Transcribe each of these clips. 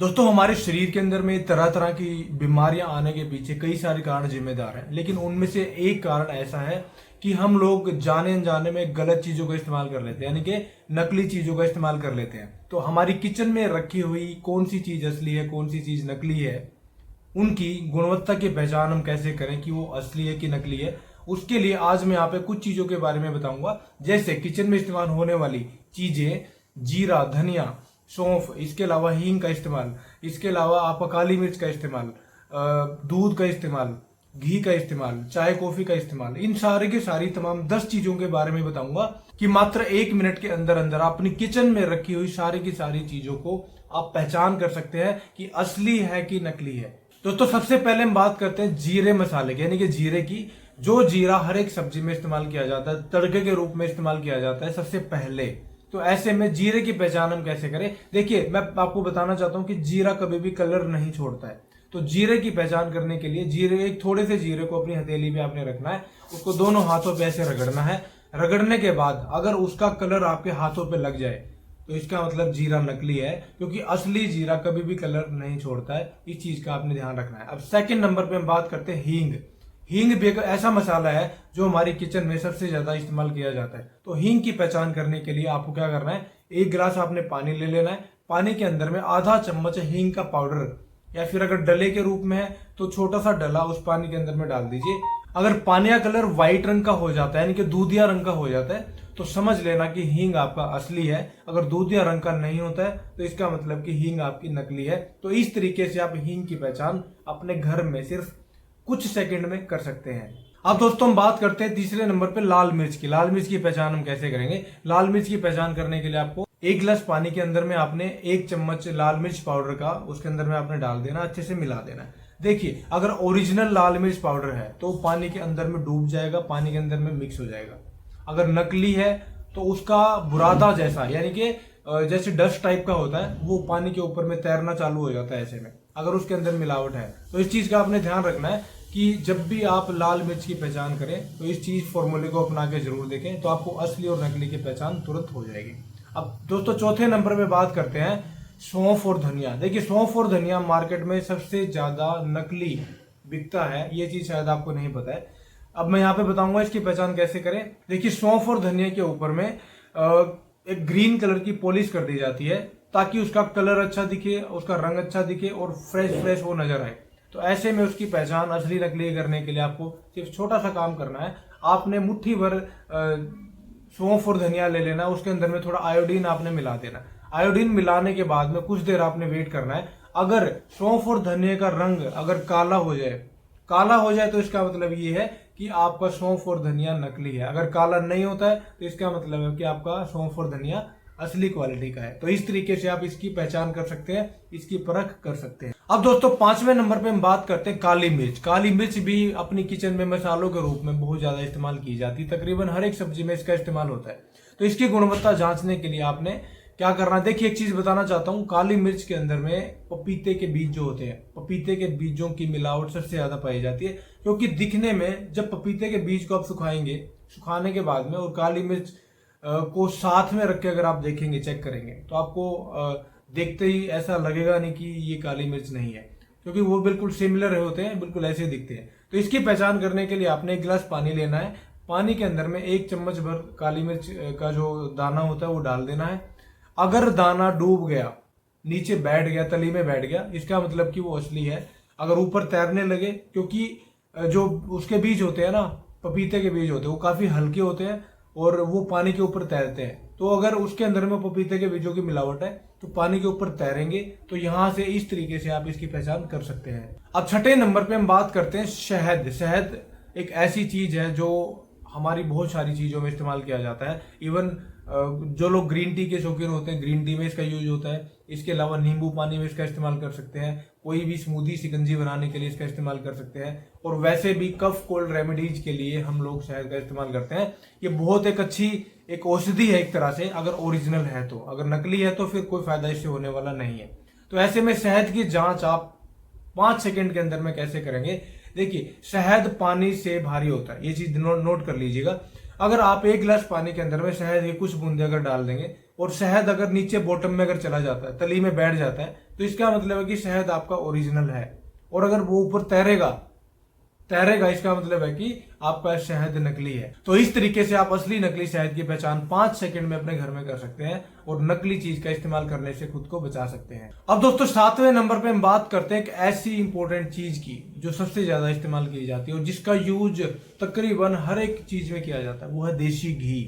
दोस्तों, हमारे शरीर के अंदर में तरह तरह की बीमारियां आने के पीछे कई सारे कारण जिम्मेदार हैं, लेकिन उनमें से एक कारण ऐसा है कि हम लोग जाने अनजाने में गलत चीजों का इस्तेमाल कर लेते हैं, यानी कि नकली चीजों का इस्तेमाल कर लेते हैं। तो हमारी किचन में रखी हुई कौन सी चीज असली है, कौन सी चीज नकली है, उनकी गुणवत्ता की पहचान हम कैसे करें कि वो असली है कि नकली है, उसके लिए आज मैं यहाँ पे कुछ चीजों के बारे में बताऊंगा। जैसे किचन में इस्तेमाल होने वाली चीजें, जीरा, धनिया, सौंफ, इसके अलावा हींग का इस्तेमाल, इसके अलावा आपका काली मिर्च का इस्तेमाल, दूध का इस्तेमाल, घी का इस्तेमाल, चाय कॉफी का इस्तेमाल, इन सारे के सारी तमाम 10 चीजों के बारे में बताऊंगा कि मात्र 1 मिनट के अंदर अंदर अपनी किचन में रखी हुई सारी की सारी चीजों को आप पहचान कर सकते हैं कि असली है कि नकली है। दोस्तों, सबसे पहले हम बात करते हैं जीरे मसाले की, यानी कि जीरे की। जो जीरा हर एक सब्जी में इस्तेमाल किया जाता है, तड़के के रूप में इस्तेमाल किया जाता है सबसे पहले। तो ऐसे में जीरे की पहचान हम कैसे करें? देखिए, मैं आपको बताना चाहता हूं कि जीरा कभी भी कलर नहीं छोड़ता है। तो जीरे की पहचान करने के लिए एक थोड़े से जीरे को अपनी हथेली पे आपने रखना है, उसको दोनों हाथों पे ऐसे रगड़ना है। रगड़ने के बाद अगर उसका कलर आपके हाथों पे लग जाए तो इसका मतलब जीरा नकली है, क्योंकि असली जीरा कभी भी कलर नहीं छोड़ता है। इस चीज का आपने ध्यान रखना है। अब सेकंड नंबर पे हम बात करते हैं हींग। हींग भी एक ऐसा मसाला है जो हमारी किचन में सबसे ज्यादा इस्तेमाल किया जाता है। तो हींग की पहचान करने के लिए आपको क्या करना है? 1 गिलास आपने पानी ले लेना है। पानी के अंदर में आधा चम्मच हींग का पाउडर, या फिर अगर डले के रूप में है तो छोटा सा डला उस पानी के अंदर में डाल दीजिए। अगर पानी का कलर व्हाइट रंग का हो जाता है, यानी कि दूधिया रंग का हो जाता है, तो समझ लेना कि हींग आपका असली है। अगर दूधिया रंग का नहीं होता है तो इसका मतलब कि हींग आपकी नकली है। तो इस तरीके से आप हींग की पहचान अपने घर में सिर्फ कुछ सेकंड में कर सकते हैं। अब दोस्तों, हम बात करते हैं तीसरे नंबर पे लाल मिर्च की। लाल मिर्च की पहचान हम कैसे करेंगे? लाल मिर्च की पहचान करने के लिए आपको 1 गिलास पानी के अंदर में आपने 1 चम्मच लाल मिर्च पाउडर का उसके अंदर में आपने डाल देना, अच्छे से मिला देना। देखिए, अगर ओरिजिनल लाल मिर्च पाउडर है तो पानी के अंदर में डूब जाएगा, पानी के अंदर में मिक्स हो जाएगा। अगर नकली है तो उसका बुरादा जैसा, यानी कि जैसे डस्ट टाइप का होता है, वो पानी के ऊपर में तैरना चालू हो जाता है ऐसे में, अगर उसके अंदर मिलावट है। तो इस चीज का आपने ध्यान रखना है कि जब भी आप लाल मिर्च की पहचान करें तो इस चीज फॉर्मूले को अपना के जरूर देखें, तो आपको असली और नकली की पहचान तुरंत हो जाएगी। अब दोस्तों, चौथे नंबर पे बात करते हैं सौंफ और धनिया। देखिए, सौंफ और धनिया मार्केट में सबसे ज्यादा नकली बिकता है, ये चीज शायद आपको नहीं पता है। अब मैं यहाँ पे बताऊंगा इसकी पहचान कैसे करें। देखिए, सौंफ और धनिया के ऊपर में एक ग्रीन कलर की पॉलिश कर दी जाती है, ताकि उसका कलर अच्छा दिखे, उसका रंग अच्छा दिखे और फ्रेश फ्रेश वो नजर आए। तो ऐसे में उसकी पहचान असली नकली करने के लिए आपको सिर्फ छोटा सा काम करना है। आपने मुट्ठी भर सौंफ और धनिया ले लेना, उसके अंदर में थोड़ा आयोडीन आपने मिला देना। आयोडीन मिलाने के बाद में कुछ देर आपने वेट करना है। अगर सौंफ और धनिया का रंग अगर काला हो जाए तो इसका मतलब ये है कि आपका सौंफ और धनिया नकली है। अगर काला नहीं होता है तो इसका मतलब है कि आपका सौंफ और धनिया असली क्वालिटी का है। तो इस तरीके से आप इसकी पहचान कर सकते हैं, इसकी परख कर सकते हैं। अब दोस्तों, 5वें नंबर पे हम बात करते हैं काली मिर्च। काली मिर्च भी अपनी किचन में मसालों के रूप में बहुत ज्यादा इस्तेमाल की जाती है, तकरीबन हर एक सब्जी में इसका इस्तेमाल होता है। तो इसकी गुणवत्ता जांचने के लिए आपने क्या करना है? देखिए, एक चीज बताना चाहता हूँ, काली मिर्च के अंदर में पपीते के बीज जो होते हैं, पपीते के बीजों की मिलावट सबसे ज्यादा पाई जाती है। क्योंकि दिखने में जब पपीते के बीज को आप सुखाएंगे, सुखाने के बाद में और काली मिर्च को साथ में रख के अगर आप देखेंगे, चेक करेंगे, तो आपको देखते ही ऐसा लगेगा नहीं कि ये काली मिर्च नहीं है, क्योंकि वो बिल्कुल सिमिलर होते हैं, बिल्कुल ऐसे दिखते हैं। तो इसकी पहचान करने के लिए आपने 1 गिलास पानी लेना है। पानी के अंदर में 1 चम्मच भर काली मिर्च का जो दाना होता है वो डाल देना है। अगर दाना डूब गया, नीचे बैठ गया, तली में बैठ गया, इसका मतलब कि वो असली है। अगर ऊपर तैरने लगे, क्योंकि जो उसके बीज होते हैं ना, पपीते के बीज होते हैं, वो काफी हल्के होते हैं और वो पानी के ऊपर तैरते हैं। तो अगर उसके अंदर में पपीते के बीजों की मिलावट है तो पानी के ऊपर तैरेंगे। तो यहां से इस तरीके से आप इसकी पहचान कर सकते हैं। अब 6ठे नंबर पे हम बात करते हैं शहद। शहद एक ऐसी चीज है जो हमारी बहुत सारी चीजों में इस्तेमाल किया जाता है। इवन जो लोग ग्रीन टी के शौकीन होते हैं, ग्रीन टी में इसका यूज होता है। इसके अलावा नींबू पानी में इसका इस्तेमाल कर सकते हैं। कोई भी स्मूदी, शिकंजी बनाने के लिए इसका इस्तेमाल कर सकते हैं। और वैसे भी कफ कोल्ड रेमेडीज के लिए हम लोग शहद का इस्तेमाल करते हैं। ये बहुत एक अच्छी एक औषधि है एक तरह से, अगर ओरिजिनल है तो। अगर नकली है तो फिर कोई फायदा इससे होने वाला नहीं है। तो ऐसे में शहद की जांच आप 5 सेकंड के अंदर में कैसे करेंगे? देखिए, शहद पानी से भारी होता है, ये चीज नोट कर लीजिएगा। अगर आप 1 गिलास पानी के अंदर में शहद की कुछ बूंदे अगर डाल देंगे और शहद अगर नीचे बॉटम में अगर चला जाता है, तली में बैठ जाता है, तो तो इसका मतलब है कि शहद आपका ओरिजिनल है। और अगर वो ऊपर तैरेगा इसका मतलब है कि आपका शहद नकली है। तो इस तरीके से आप असली नकली शहद की पहचान 5 सेकंड में अपने घर में कर सकते हैं और नकली चीज का इस्तेमाल करने से खुद को बचा सकते हैं। अब दोस्तों 7वें नंबर पे हम बात करते हैं एक ऐसी इंपॉर्टेंट चीज की जो सबसे ज्यादा इस्तेमाल की जाती है और जिसका यूज तकरीबन हर एक चीज में किया जाता है, वो है देसी घी।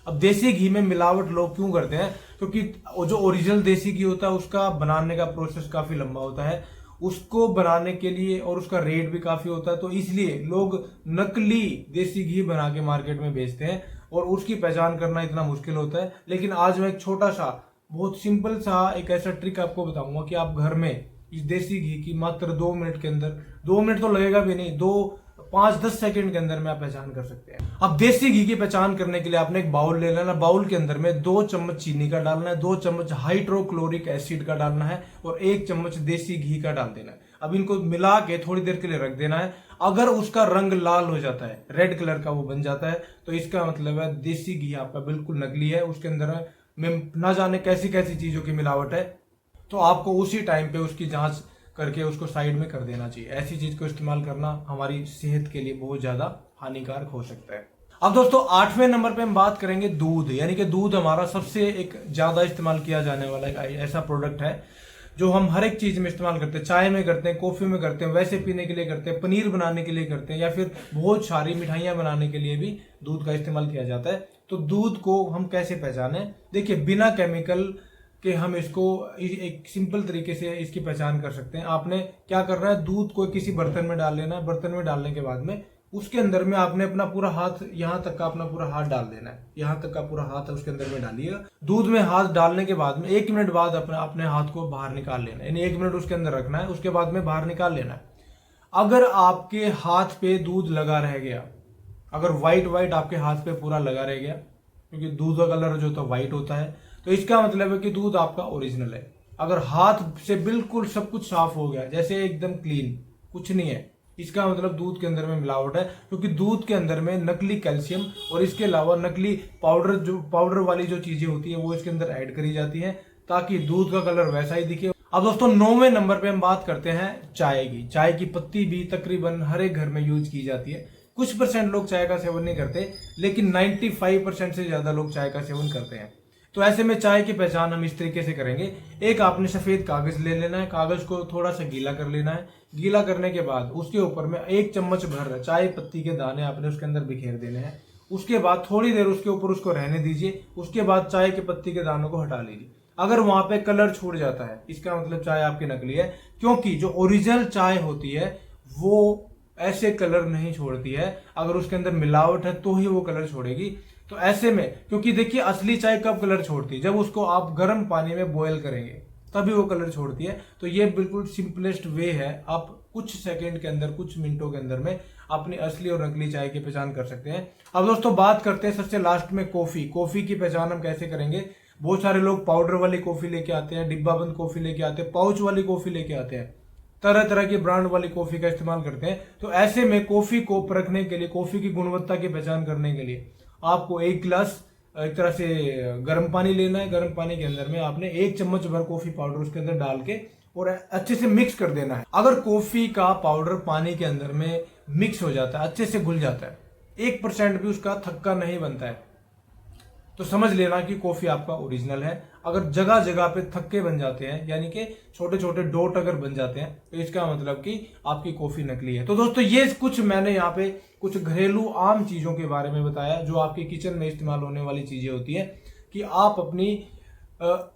अब देसी घी में मिलावट लोग क्यों करते हैं? क्योंकि जो ओरिजिनल देसी घी होता है उसका बनाने का प्रोसेस काफी लंबा होता है, उसको बनाने के लिए, और उसका रेट भी काफी होता है। तो इसलिए लोग नकली देसी घी बना के मार्केट में बेचते हैं और उसकी पहचान करना इतना मुश्किल होता है। लेकिन आज मैं एक छोटा सा बहुत सिंपल सा एक ऐसा ट्रिक आपको बताऊंगा कि आप घर में इस देसी घी की मात्र 2 मिनट के अंदर, 2 मिनट तो लगेगा भी नहीं, 5-10 सेकंड के अंदर में आप पहचान कर सकते हैं। अब देसी घी की पहचान करने के लिए आपने एक बाउल ले लेना। बाउल के अंदर में 2 चम्मच चीनी का डालना है, 2 चम्मच हाइड्रोक्लोरिक एसिड का डालना है और 1 चम्मच देसी घी का डाल देना है। अब इनको मिला के थोड़ी देर के लिए रख देना है। अगर उसका रंग लाल हो जाता है, रेड कलर का वो बन जाता है, तो इसका मतलब है देसी घी आपका बिल्कुल नकली है। उसके अंदर में ना जाने कैसी कैसी चीजों की मिलावट है। तो आपको उसी टाइम पे उसकी जांच करके उसको साइड में कर देना चाहिए। ऐसी चीज को इस्तेमाल करना हमारी सेहत के लिए बहुत ज्यादा हानिकारक हो सकता है। अब दोस्तों 8वें नंबर पे हम बात करेंगे दूध, यानी कि दूध हमारा सबसे एक ज्यादा इस्तेमाल किया जाने वाला एक ऐसा प्रोडक्ट है जो हम हर एक चीज में इस्तेमाल करते हैं। चाय में करते हैं, कॉफी में करते हैं, वैसे पीने के लिए करते हैं, पनीर बनाने के लिए करते हैं, या फिर बहुत सारी मिठाइयां बनाने के लिए भी दूध का इस्तेमाल किया जाता है। तो दूध को हम कैसे पहचाने? देखिए, बिना केमिकल कि हम इसको एक सिंपल तरीके से इसकी पहचान कर सकते हैं। आपने क्या करना है, दूध को किसी बर्तन में डाल लेना है। बर्तन में डालने के बाद में उसके अंदर में आपने अपना पूरा हाथ, यहाँ तक का अपना पूरा हाथ डाल देना है। यहाँ तक का पूरा हाथ उसके अंदर में डालिएगा। दूध में हाथ डालने के बाद में 1 मिनट बाद अपने हाथ को बाहर निकाल लेना है, यानी 1 मिनट उसके अंदर रखना है, उसके बाद में बाहर निकाल लेना है। अगर आपके हाथ पे दूध लगा रह गया, अगर व्हाइट आपके हाथ पे पूरा लगा रह गया, क्योंकि दूध का कलर जो होता है व्हाइट होता है, तो इसका मतलब है कि दूध आपका ओरिजिनल है। अगर हाथ से बिल्कुल सब कुछ साफ हो गया, जैसे एकदम क्लीन, कुछ नहीं है, इसका मतलब दूध के अंदर में मिलावट है। क्योंकि दूध के अंदर में नकली कैल्शियम और इसके अलावा नकली पाउडर वाली जो चीजें होती है वो इसके अंदर ऐड करी जाती है ताकि दूध का कलर वैसा ही दिखे। अब दोस्तों 9वें नंबर पे हम बात करते हैं चाय की। चाय की पत्ती भी तकरीबन हर एक घर में यूज की जाती है। कुछ % लोग चाय का सेवन नहीं करते, लेकिन 95% से ज्यादा लोग चाय का सेवन करते हैं। तो ऐसे में चाय की पहचान हम इस तरीके से करेंगे। एक आपने सफेद कागज ले लेना है, कागज को थोड़ा सा गीला कर लेना है। गीला करने के बाद उसके ऊपर में 1 चम्मच भर चाय पत्ती के दाने आपने उसके अंदर बिखेर देने हैं। उसके बाद थोड़ी देर उसके ऊपर उसको रहने दीजिए। उसके बाद चाय के पत्ती के दानों को हटा लीजिए। अगर वहां पे कलर छूट जाता है, इसका मतलब चाय आपकी नकली है, क्योंकि जो ओरिजिनल चाय होती है वो ऐसे कलर नहीं छोड़ती है। अगर उसके अंदर मिलावट है तो ही वो कलर छोड़ेगी। तो ऐसे में, क्योंकि देखिए असली चाय कब कलर छोड़ती है, जब उसको आप गर्म पानी में बॉयल करेंगे तभी वो कलर छोड़ती है। तो ये बिल्कुल सिंपलेस्ट वे है, आप कुछ सेकंड के अंदर, कुछ मिनटों के अंदर में अपनी असली और नकली चाय की पहचान कर सकते हैं। अब दोस्तों बात करते हैं सबसे लास्ट में कॉफी की पहचान हम कैसे करेंगे। बहुत सारे लोग पाउडर वाली कॉफी लेके आते हैं, डिब्बाबंद कॉफी लेके आते हैं, पाउच वाली कॉफी लेके आते हैं, तरह तरह की ब्रांड वाली कॉफी का इस्तेमाल करते हैं। तो ऐसे में कॉफी को परखने के लिए, कॉफी की गुणवत्ता की पहचान करने के लिए आपको 1 गिलास एक तरह से गर्म पानी लेना है। गर्म पानी के अंदर में आपने 1 चम्मच भर कॉफी पाउडर उसके अंदर डाल के और अच्छे से मिक्स कर देना है। अगर कॉफी का पाउडर पानी के अंदर में मिक्स हो जाता है, अच्छे से घुल जाता है, 1% भी उसका थक्का नहीं बनता है, तो समझ लेना कि कॉफी आपका ओरिजिनल है। अगर जगह जगह पे थक्के बन जाते हैं, यानी कि छोटे छोटे डॉट अगर बन जाते हैं, तो इसका मतलब कि आपकी कॉफी नकली है। तो दोस्तों ये कुछ मैंने यहाँ पे कुछ घरेलू आम चीजों के बारे में बताया जो आपके किचन में इस्तेमाल होने वाली चीजें होती है, कि आप अपनी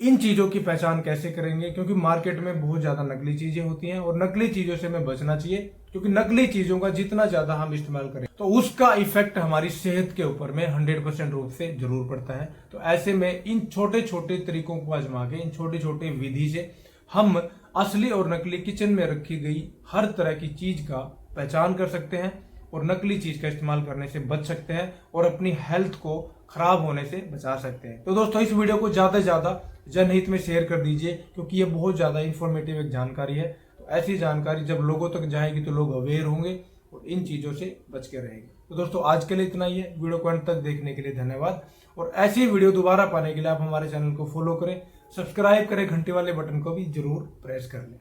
इन चीजों की पहचान कैसे करेंगे। क्योंकि मार्केट में बहुत ज्यादा नकली चीजें होती हैं और नकली चीजों से हमें बचना चाहिए, क्योंकि नकली चीजों का जितना ज्यादा हम इस्तेमाल करें तो उसका इफेक्ट हमारी सेहत के ऊपर में 100% रूप से जरूर पड़ता है। तो ऐसे में इन छोटे छोटे तरीकों को आजमा के, इन छोटे छोटे विधि से हम असली और नकली किचन में रखी गई हर तरह की चीज का पहचान कर सकते हैं और नकली चीज का इस्तेमाल करने से बच सकते हैं और अपनी हेल्थ को खराब होने से बचा सकते हैं। तो दोस्तों इस वीडियो को ज्यादा से ज्यादा जनहित में शेयर कर दीजिए, क्योंकि ये बहुत ज्यादा इंफॉर्मेटिव एक जानकारी है। तो ऐसी जानकारी जब लोगों तक जाएगी तो लोग अवेयर होंगे और इन चीजों से बच के रहेंगे। तो दोस्तों आज के लिए इतना ही है। वीडियो को अंत तक देखने के लिए धन्यवाद, और ऐसी वीडियो दोबारा पाने के लिए आप हमारे चैनल को फॉलो करें, सब्सक्राइब करें, घंटे वाले बटन को भी जरूर प्रेस कर लें।